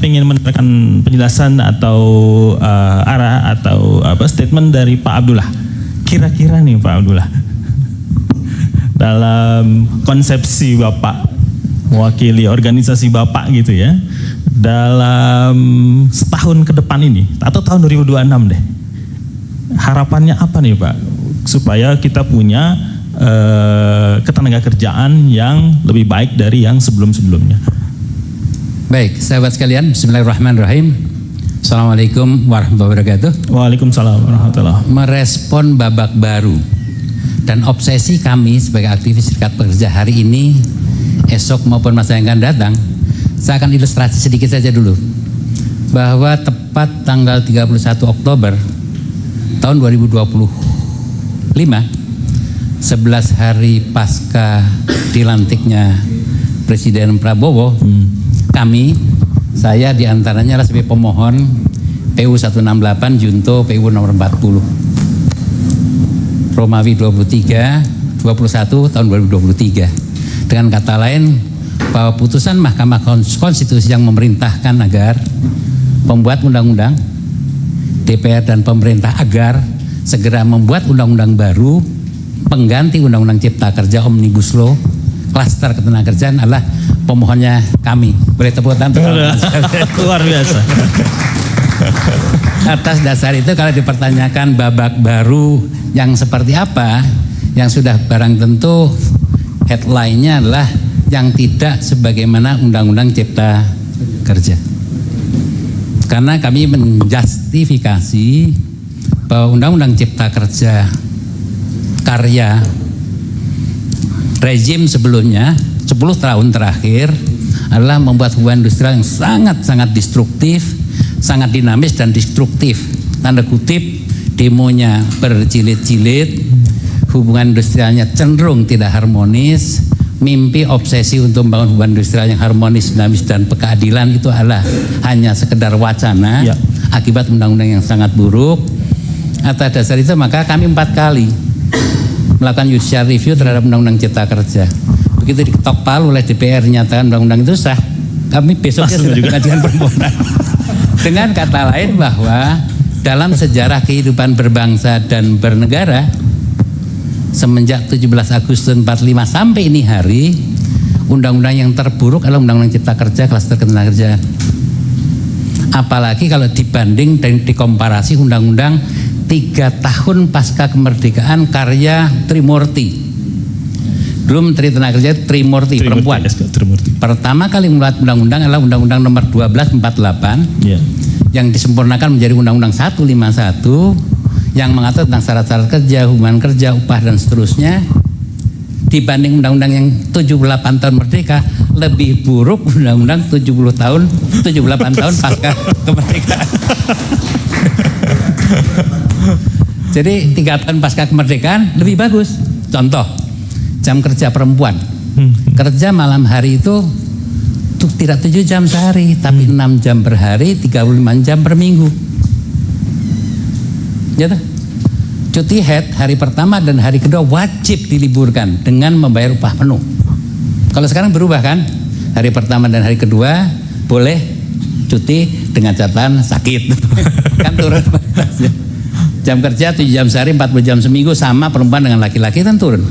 ingin mendengarkan penjelasan atau arah atau statement dari Pak Abdullah. Kira-kira nih Pak Abdullah, dalam konsepsi Bapak mewakili organisasi Bapak gitu ya, dalam setahun ke depan ini atau tahun 2026 deh, harapannya apa nih Pak supaya kita punya ketenaga kerjaan yang lebih baik dari yang sebelum-sebelumnya? Baik, sahabat sekalian, bismillahirrahmanirrahim. Assalamualaikum warahmatullahi wabarakatuh. Waalaikumsalam warahmatullahi wabarakatuh. Merespon babak baru dan obsesi kami sebagai aktivis serikat pekerja hari ini, esok maupun masa yang akan datang, saya akan ilustrasi sedikit saja dulu. Bahwa tepat tanggal 31 Oktober tahun 2025, 11 hari pasca dilantiknya Presiden Prabowo, kami, saya diantaranya adalah sebagai pemohon PU 168 Junto PU nomor 40 Romawi 21 tahun 2023. Dengan kata lain, bahwa putusan Mahkamah Konstitusi yang memerintahkan agar pembuat undang-undang, DPR dan pemerintah agar segera membuat undang-undang baru pengganti Undang-Undang Cipta Kerja Omnibus Law klaster ketenagakerjaan adalah pemohonnya kami. Boleh tepuk tangan? Luar biasa. Atas dasar itu kalau dipertanyakan babak baru yang seperti apa, yang sudah barang tentu headline-nya adalah yang tidak sebagaimana Undang-Undang Cipta Kerja. Karena kami menjustifikasi bahwa Undang-Undang Cipta Kerja karya rezim sebelumnya 10 tahun terakhir adalah membuat hubungan industrial yang sangat-sangat destruktif, sangat dinamis dan destruktif. Tanda kutip, demonya berjilid-jilid, hubungan industrialnya cenderung tidak harmonis, mimpi obsesi untuk membangun hubungan industrial yang harmonis, dinamis dan keadilan itu adalah hanya sekedar wacana akibat undang-undang yang sangat buruk. Atas dasar itu maka kami 4 kali melakukan judicial review terhadap Undang-Undang Cipta Kerja. Begitu diketok palu oleh DPR nyatakan undang-undang itu sah, kami besoknya sudah mengajukan permohonan. Dengan kata lain bahwa dalam sejarah kehidupan berbangsa dan bernegara semenjak 17 Agustus 45 sampai ini hari, undang-undang yang terburuk adalah Undang-Undang Cipta Kerja klaster ketenagakerjaan. Apalagi kalau dibanding dan dikomparasi undang-undang 3 tahun pasca kemerdekaan karya Trimurti. Dulu Menteri Tenaga Kerja Trimurti perempuan. Pertama kali membuat undang-undang adalah Undang-Undang nomor 1248 yang disempurnakan menjadi Undang-Undang 151 yang mengatur tentang syarat-syarat kerja, hubungan kerja, upah dan seterusnya. Dibanding undang-undang yang 78 tahun merdeka, lebih buruk undang-undang 78 tahun pasca kemerdekaan. Jadi 3 tahun pasca kemerdekaan lebih bagus. Contoh, jam kerja perempuan. Kerja malam hari itu tidak 7 jam sehari, tapi 6 jam per hari, 35 jam per minggu. Gitu. Cuti haid hari pertama dan hari kedua wajib diliburkan dengan membayar upah penuh. Kalau sekarang berubah kan? Hari pertama dan hari kedua boleh cuti dengan catatan sakit. Kan turun batasnya. Jam kerja 7 jam sehari, 40 jam seminggu sama perempuan dengan laki-laki kan turun.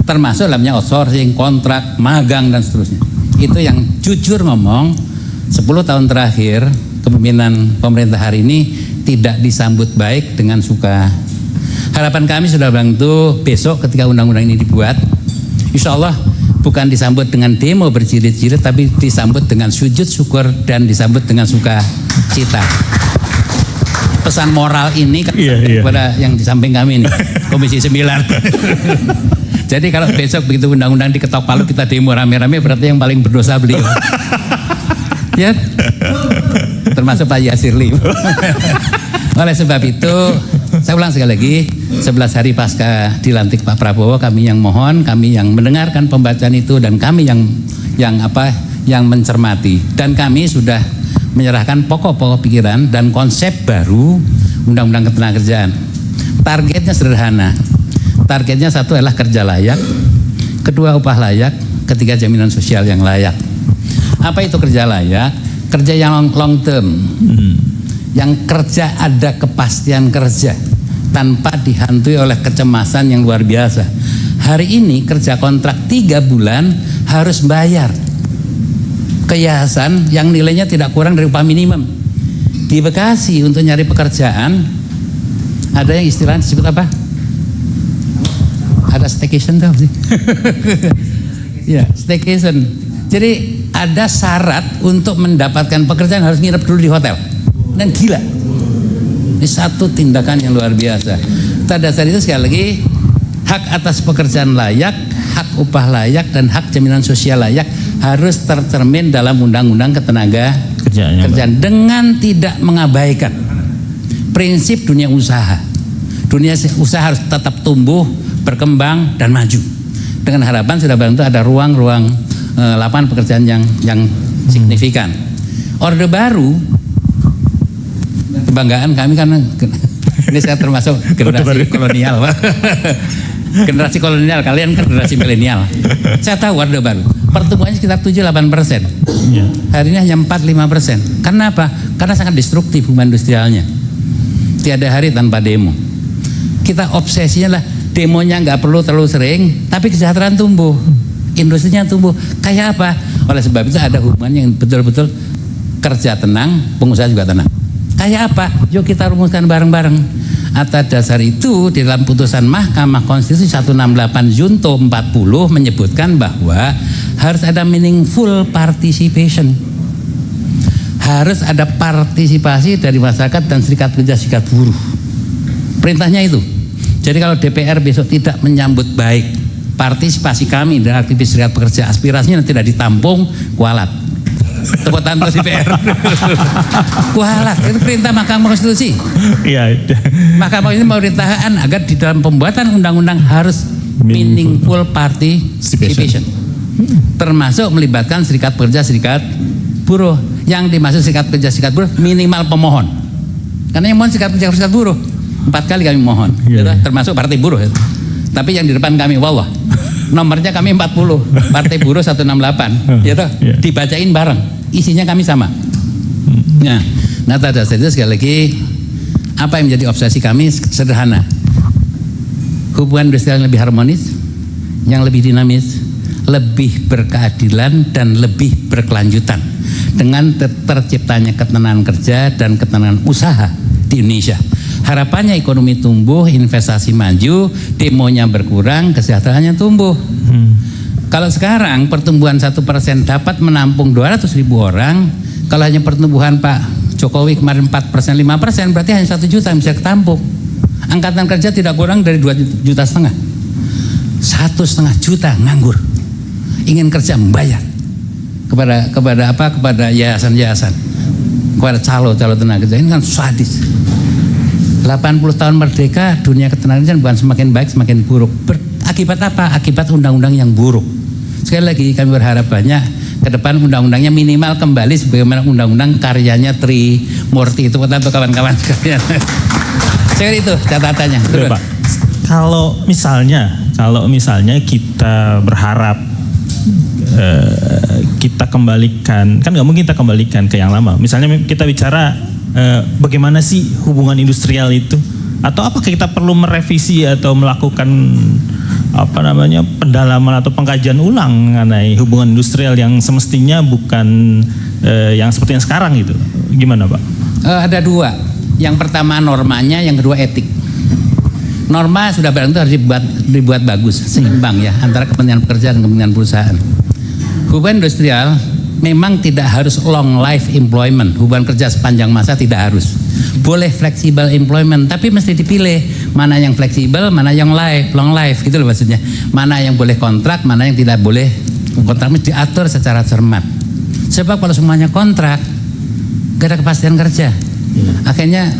Termasuk dalamnya outsourcing, kontrak, magang dan seterusnya. Itu yang jujur ngomong 10 tahun terakhir kepemimpinan pemerintah hari ini tidak disambut baik dengan suka. Harapan kami sudah bantu besok ketika undang-undang ini dibuat, insya Allah bukan disambut dengan demo berjilid-jilid, tapi disambut dengan sujud syukur dan disambut dengan sukacita. Pesan moral ini kepada yang di samping kami ini, Komisi 9. Jadi kalau besok begitu undang-undang diketok palu kita demo rame-rame, berarti yang paling berdosa beliau. Ya, termasuk Pak Yasirli. Oleh sebab itu, saya ulang sekali lagi, 11 hari pasca dilantik Pak Prabowo, kami yang mohon, kami yang mendengarkan pembacaan itu, dan kami yang mencermati, dan kami sudah menyerahkan pokok-pokok pikiran dan konsep baru Undang-Undang Ketenagakerjaan. Targetnya sederhana. Targetnya satu adalah kerja layak, kedua upah layak, ketiga jaminan sosial yang layak. Apa itu kerja layak? kerja yang long term, yang kerja ada kepastian kerja tanpa dihantui oleh kecemasan yang luar biasa. Hari ini kerja kontrak 3 bulan harus bayar ke yayasan yang nilainya tidak kurang dari upah minimum. Di Bekasi untuk nyari pekerjaan ada yang istilahnya disebut apa? Ada staycation tuh sih. Ya, staycation. Jadi ada syarat untuk mendapatkan pekerjaan harus nginep dulu di hotel. Dan gila. Ini satu tindakan yang luar biasa. Pada dasar itu sekali lagi, hak atas pekerjaan layak, hak upah layak, dan hak jaminan sosial layak harus tercermin dalam undang-undang ketenaga kerjaan dengan tidak mengabaikan prinsip dunia usaha. Dunia usaha harus tetap tumbuh, berkembang, dan maju. Dengan harapan sudah bantu ada ruang-ruang lapangan pekerjaan yang signifikan. Orde Baru, kebanggaan kami karena ini saya termasuk generasi kolonial, Pak. Generasi kolonial, kalian kan generasi milenial. Saya tahu Orde Baru pertumbuhannya sekitar 7-8%. Hari ini hanya 4-5%. Karena apa? Karena sangat destruktif hubungan industrialnya. Tiada hari tanpa demo. Kita obsesinya lah demonya nggak perlu terlalu sering, tapi kesejahteraan tumbuh, industrinya tumbuh. Kayak apa? Oleh sebab itu ada hubungan yang betul-betul kerja tenang, pengusaha juga tenang. Kayak apa? Yuk kita rumuskan bareng-bareng. Atas dasar itu di dalam putusan Mahkamah Konstitusi 168 Junto 40 menyebutkan bahwa harus ada meaningful participation. Harus ada partisipasi dari masyarakat dan serikat kerja, serikat buruh. Perintahnya itu. Jadi kalau DPR besok tidak menyambut baik partisipasi kami dan aktivis serikat pekerja, aspirasinya tidak ditampung, kualat. Tepuk tangan DPR. Kualat, itu perintah Mahkamah Konstitusi. Iya. Mahkamah ini memerintahkan agar di dalam pembuatan undang-undang harus meaningful participation. Termasuk melibatkan serikat pekerja, serikat buruh. Yang dimaksud serikat pekerja, serikat buruh minimal pemohon. Karena yang mohon serikat pekerja, serikat buruh. 4 kali kami mohon, gitu, termasuk partai buruh. Tapi yang di depan kami, wallah, nomornya kami 40, partai buruh 168, gitu, dibacain bareng, isinya kami sama. Nah, pada dasar itu sekali lagi, apa yang menjadi obsesi kami sederhana. Hubungan industrial yang lebih harmonis, yang lebih dinamis, lebih berkeadilan dan lebih berkelanjutan dengan terciptanya ketenangan kerja dan ketenangan usaha di Indonesia. Harapannya ekonomi tumbuh, investasi maju, demonya berkurang, kesejahteraannya tumbuh. Kalau sekarang pertumbuhan 1% dapat menampung 200.000 orang, kalau hanya pertumbuhan Pak Jokowi kemarin 4%, 5%, berarti hanya 1 juta yang bisa ketampung. Angkatan kerja tidak kurang dari 2,5 juta. 1,5 juta nganggur, ingin kerja membayar kepada yayasan-yayasan, kepada calo tenaga kerja. Ini kan sadis. 80 tahun merdeka, dunia ketenagakerjaan bukan semakin baik, semakin buruk. Akibat apa? Akibat undang-undang yang buruk. Sekali lagi kami berharap banyak ke depan undang-undangnya minimal kembali sebagaimana undang-undang karyanya Tri Murti itu atau kawan-kawan sekalian. Sekali itu catatannya. Pak, kalau misalnya kita berharap kita kembalikan, kan nggak mungkin kita kembalikan ke yang lama. Misalnya kita bicara bagaimana sih hubungan industrial itu, atau apakah kita perlu merevisi atau melakukan pendalaman atau pengkajian ulang mengenai hubungan industrial yang semestinya bukan yang seperti yang sekarang gitu. Gimana Pak? Ada 2. Yang pertama normanya, yang kedua etik. Norma sudah barang itu harus dibuat bagus, seimbang ya antara kepentingan pekerja dan kepentingan perusahaan. Hubungan industrial memang tidak harus long life employment, hubungan kerja sepanjang masa tidak harus. Boleh flexible employment, tapi mesti dipilih mana yang fleksibel, mana yang long life, gitu loh maksudnya. Mana yang boleh kontrak, mana yang tidak boleh kontrak, mesti diatur secara cermat. Sebab kalau semuanya kontrak, gak ada kepastian kerja. Akhirnya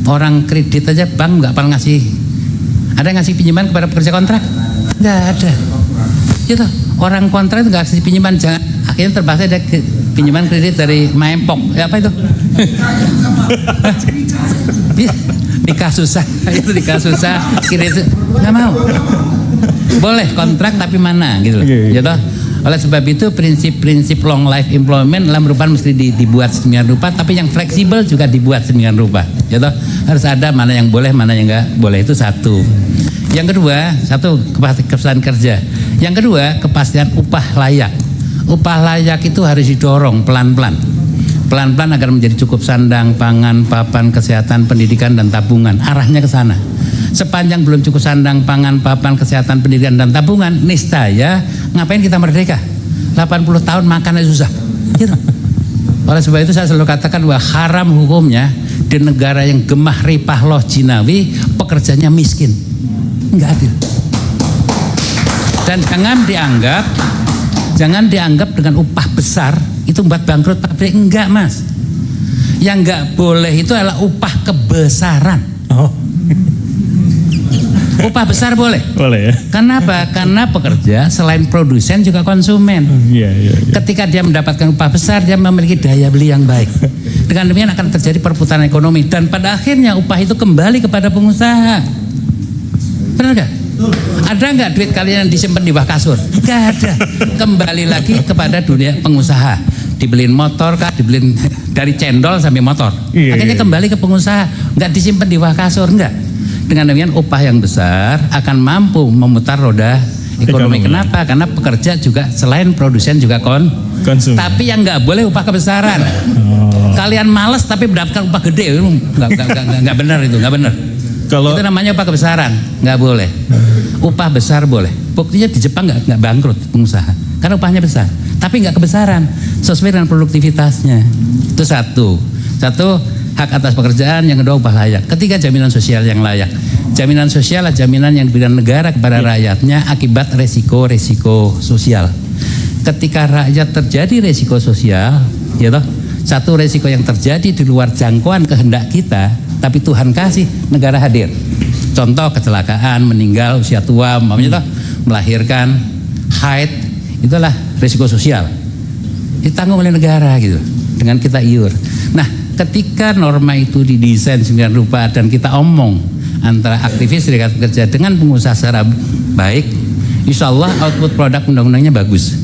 orang kredit aja bank nggak pernah ngasih. Ada yang ngasih pinjaman kepada pekerja kontrak? Nggak ada. Gitu. Orang kontrak itu nggak kasih pinjaman, jangan. Akhirnya terpaksa ada pinjaman kredit dari Maempok. Ya, apa itu? Nikah susah, itu nikah susah, kredit nggak mau. Boleh kontrak tapi mana gitu, gitu. Oleh sebab itu prinsip-prinsip long life employment adalah merupakan mesti dibuat sedemikian rupa, tapi yang fleksibel juga dibuat sedemikian rupa. Ya toh, harus ada mana yang boleh, mana yang enggak boleh, itu satu. Yang kedua, satu kepastian kerja. Yang kedua, kepastian upah layak. Upah layak itu harus didorong pelan-pelan agar menjadi cukup sandang, pangan, papan, kesehatan, pendidikan, dan tabungan. Arahnya ke sana. Sepanjang belum cukup sandang, pangan, papan, kesehatan, pendidikan, dan tabungan, niscaya ngapain kita merdeka? 80 tahun makannya susah. Gitu. Oleh sebab itu saya selalu katakan bahwa haram hukumnya di negara yang gemah ripah loh jinawi, pekerjanya miskin. Enggak adil. Dan jangan dianggap dengan upah besar itu membuat bangkrut pabrik. Enggak, Mas. Yang enggak boleh itu adalah upah kebesaran. Upah besar boleh. Boleh ya. Kenapa? Karena pekerja selain produsen juga konsumen. Iya. Ketika dia mendapatkan upah besar, dia memiliki daya beli yang baik. Dengan demikian akan terjadi perputaran ekonomi dan pada akhirnya upah itu kembali kepada pengusaha. Benar nggak? Ada nggak duit kalian yang disimpan di bawah kasur? Nggak ada. Kembali lagi kepada dunia pengusaha. Dibeliin motor kah? Dibeliin dari cendol sampai motor. Akhirnya kembali ke pengusaha. Nggak disimpan di bawah kasur, nggak. Dengan demikian upah yang besar akan mampu memutar roda ekonomi. Kenapa? Karena pekerja juga selain produsen juga konsumen. Tapi yang nggak boleh upah kebesaran. Kalian malas tapi mendapatkan upah gede, nggak benar itu, nggak benar. Itu namanya upah kebesaran, nggak boleh. Upah besar boleh. Buktinya di Jepang nggak bangkrut pengusaha karena upahnya besar, tapi nggak kebesaran, sesuai dengan produktivitasnya. Itu satu hak atas pekerjaan. Yang kedua upah layak. Ketiga jaminan sosial yang layak. Jaminan sosial adalah jaminan yang diberikan negara kepada rakyatnya akibat resiko sosial. Ketika rakyat terjadi resiko sosial, ya toh, satu resiko yang terjadi di luar jangkauan kehendak kita, tapi Tuhan kasih, negara hadir. Contoh kecelakaan, meninggal, usia tua, umpamanya toh, melahirkan, haid, itulah resiko sosial. Ditanggung oleh negara gitu, dengan kita iur. Nah, ketika norma itu didesain sedemikian rupa dan kita omong antara aktivis serikat pekerja dengan pengusaha secara baik, insya Allah output produk undang-undangnya bagus.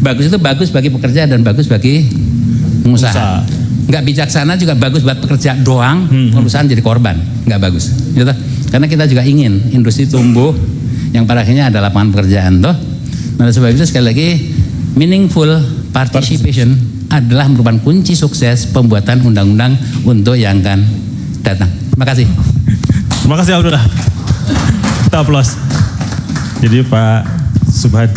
Bagus itu bagus bagi pekerja dan bagus bagi pengusaha. Nggak bijaksana juga bagus buat pekerja doang, perusahaan jadi korban, nggak bagus. Gitu? Karena kita juga ingin industri tumbuh yang pada akhirnya ada lapangan pekerjaan, toh. Nah, sebab itu sekali lagi meaningful participation adalah merupakan kunci sukses pembuatan undang-undang untuk yang akan datang. Terima kasih. Terima kasih Abdullah. Kita aplaus. Jadi Pak Subhad